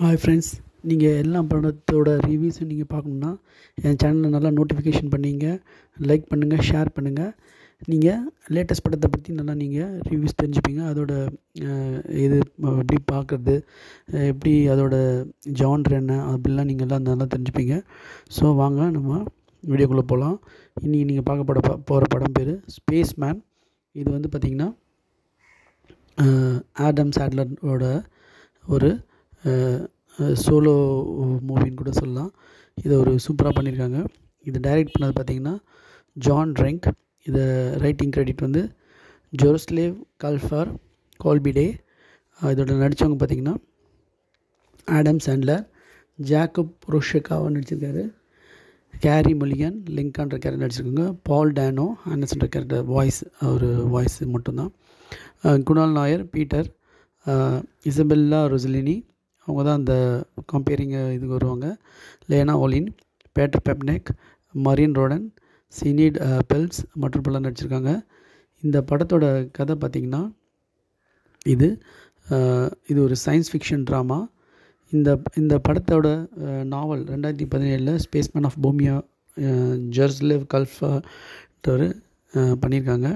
Hi friends, நீங்கள் எல்லா படத்தோட ரிவ்யூஸும் நீங்கள் பார்க்கணுன்னா என் சேனலை நல்லா நோட்டிஃபிகேஷன் பண்ணிங்க, லைக் பண்ணுங்கள், ஷேர் பண்ணுங்கள். நீங்கள் லேட்டஸ்ட் படத்தை பற்றி நல்லா நீங்கள் ரிவ்யூஸ் தெரிஞ்சுப்பீங்க. அதோட இது எப்படி பார்க்குறது, எப்படி அதோட ஜான்ர் என்ன அப்படிலாம் நீங்கள் எல்லாம் நல்லா தெரிஞ்சுப்பீங்க. ஸோ வாங்க நம்ம வீடியோக்குள்ளே போகலாம். இன்றைக்கி நீங்கள் போகிற படம் பேர் ஸ்பேஸ் மேன். இது வந்து பார்த்திங்கன்னா ஆடம் சாட்லரோட ஒரு சோலோ மூவின்னு கூட சொல்லலாம். இதை ஒரு சூப்பராக பண்ணியிருக்காங்க. இதை டைரக்ட் பண்ணது பார்த்திங்கன்னா ஜான் ரெங்க். இதை ரைட்டிங் கிரெடிட் வந்து ஜெருசலேம் கல்ஃபர் கோல்பிடே. இதோட நடித்தவங்க பார்த்திங்கன்னா ஆடம் சாண்ட்லர், ஜாக்கப் ரோஷக்காவை நடிச்சிருக்காரு, கேரி மொலிகன் லிங்கான்ற கேரக்டர் நடிச்சிருக்காங்க, பால் டேனோ ஆண்டர்சன்ற கேரக்டர் வாய்ஸ் மட்டும்தான். குணால் நாயர், பீட்டர், இசபெல்லா ரொசலினி அவங்க தான் அந்த கம்பேரிங் இதுக்கு வருவாங்க. லேனா ஒலின், பேட்டர் பெப்னெக், மரியன் ரோடன், சினிட் பெல்ஸ் மற்றும் பலர் நடிச்சிருக்காங்க. இந்த படத்தோட கதை பார்த்திங்கன்னா இது ஒரு சயின்ஸ் ஃபிக்ஷன் ட்ராமா. இந்த படத்தோட நாவல் 2017 ஸ்பேஸ்மேன் ஆஃப் போமியா ஜெருசலேம் கல்ஃபர் பண்ணியிருக்காங்க.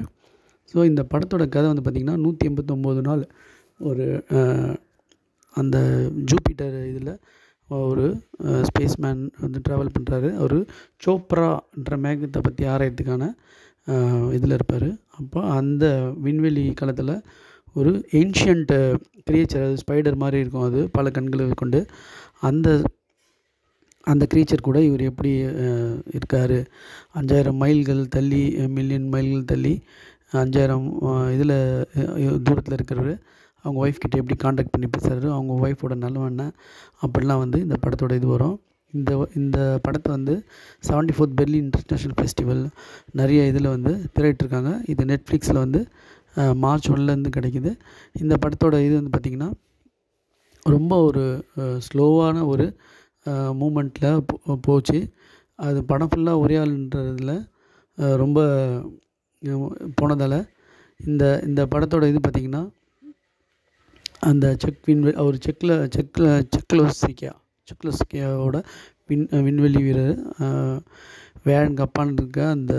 ஸோ இந்த படத்தோட கதை வந்து பார்த்திங்கன்னா 189 நாள் ஒரு அந்த ஜூபிட்டர் இதில் ஒரு ஸ்பேஸ்மேன் வந்து ட்ராவல் பண்ணுறாரு. அவர் சோப்ரான்ற மேகத்தை பற்றி ஆராயத்துக்கான இதில் இருப்பார். அப்போ அந்த விண்வெளி காலத்தில் ஒரு ஏன்ஷியன்ட் கிரியேச்சர், அது ஸ்பைடர் மாதிரி இருக்கும், அது பல கண்களை கொண்டு, அந்த கிரியேச்சர் கூட இவர் எப்படி இருக்கார், 5000 மைல்கள் தள்ளி, மில்லியன் மைல்கள் தள்ளி 5000 இதில் தூரத்தில் இருக்கிறவர் அவங்க ஒய்ஃப் கிட்டே எப்படி காண்டாக்ட் பண்ணி பேசுகிறாரு, அவங்க ஒய்ஃபோட நிலமை அப்படிலாம் வந்து இந்த படத்தோட இது வரும். இந்த படத்தை வந்து 74th பெர்லின் இன்டர்நேஷ்னல் ஃபெஸ்டிவல் நிறைய இதில் வந்து திரையிட்டிருக்காங்க. இது நெட்ஃப்ளிக்ஸில் வந்து மார்ச் 1 கிடைக்கிது. இந்த படத்தோட இது வந்து பார்த்திங்கன்னா ரொம்ப ஒரு ஸ்லோவான ஒரு மூமெண்ட்டில் போச்சு. அது படம் ஃபுல்லாக ஒரே ஆளுன்றதில் ரொம்ப போனதால் இந்த படத்தோட இது பார்த்திங்கன்னா அந்த அவர் செக்லோஸ்லோவாக்கியாவோட விண்வெளி வீரர் வேழனுக்கு அப்பால் இருக்க அந்த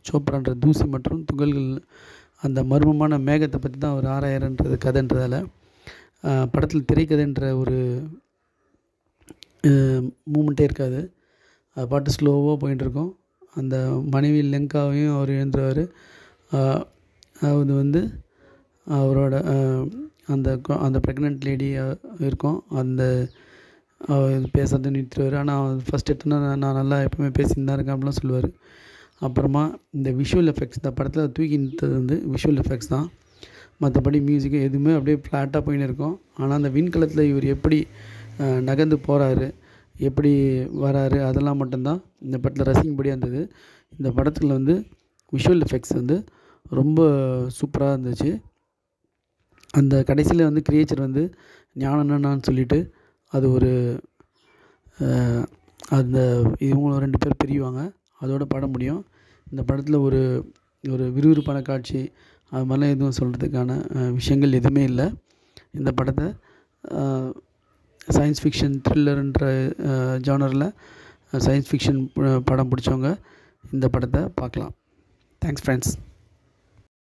சோப்ரான்ற தூசி மற்றும் துகள்கள், அந்த மர்மமான மேகத்தை பற்றி தான் அவர் ஆராயறன்றது கதைன்றதால் படத்தில் திரைக்கதைன்ற ஒரு மூமெண்ட்டே இருக்காது. அது பாட்டு ஸ்லோவாக போயிட்டுருக்கோம். அந்த மனைவி லெங்காவையும் அவர் எழுந்துருவார். அது வந்து அவரோட அந்த ப்ரெக்னென்ட் லேடி இருக்கும், அந்த பேசுறது நிறுத்துவார். ஆனால் ஃபஸ்ட் எடுத்தோன்னா நான் நல்லா எப்போவுமே பேசின்னு தான் இருக்கேன் அப்படிலாம் சொல்லுவார். அப்புறமா இந்த விஷுவல் எஃபெக்ட்ஸ், இந்த படத்தில் தூக்கி நிறுத்தது வந்து விஷுவல் எஃபெக்ட்ஸ் தான். மற்றபடி மியூசிக்கு எதுவுமே அப்படியே ஃப்ளாட்டாக போயின்னு இருக்கும். ஆனால் அந்த விண்கலத்தில் இவர் எப்படி நகர்ந்து போகிறாரு, எப்படி வராரு, அதெல்லாம் மட்டும்தான் இந்த படத்தில் ரசிக்கும்படியாக இருந்தது. இந்த படத்தில் வந்து விஷுவல் எஃபெக்ட்ஸ் வந்து ரொம்ப சூப்பராக இருந்துச்சு. அந்த கடைசியில் வந்து கிரியேச்சர் வந்து ஞானண்ணான்னு சொல்லிட்டு அது ஒரு அந்த இவங்களும் 2 பேர் பிரிவாங்க, அதோட படம் முடியும். இந்த படத்தில் ஒரு விறுவிறுப்பான காட்சி அது மாதிரிலாம் எதுவும் சொல்கிறதுக்கான விஷயங்கள் எதுவுமே இல்லை. இந்த படத்தை சயின்ஸ் ஃபிக்ஷன் த்ரில்லர்ன்ற ஜானரில் சயின்ஸ் ஃபிக்ஷன் படம் பிடிச்சவங்க இந்த படத்தை பார்க்கலாம். Thanks friends.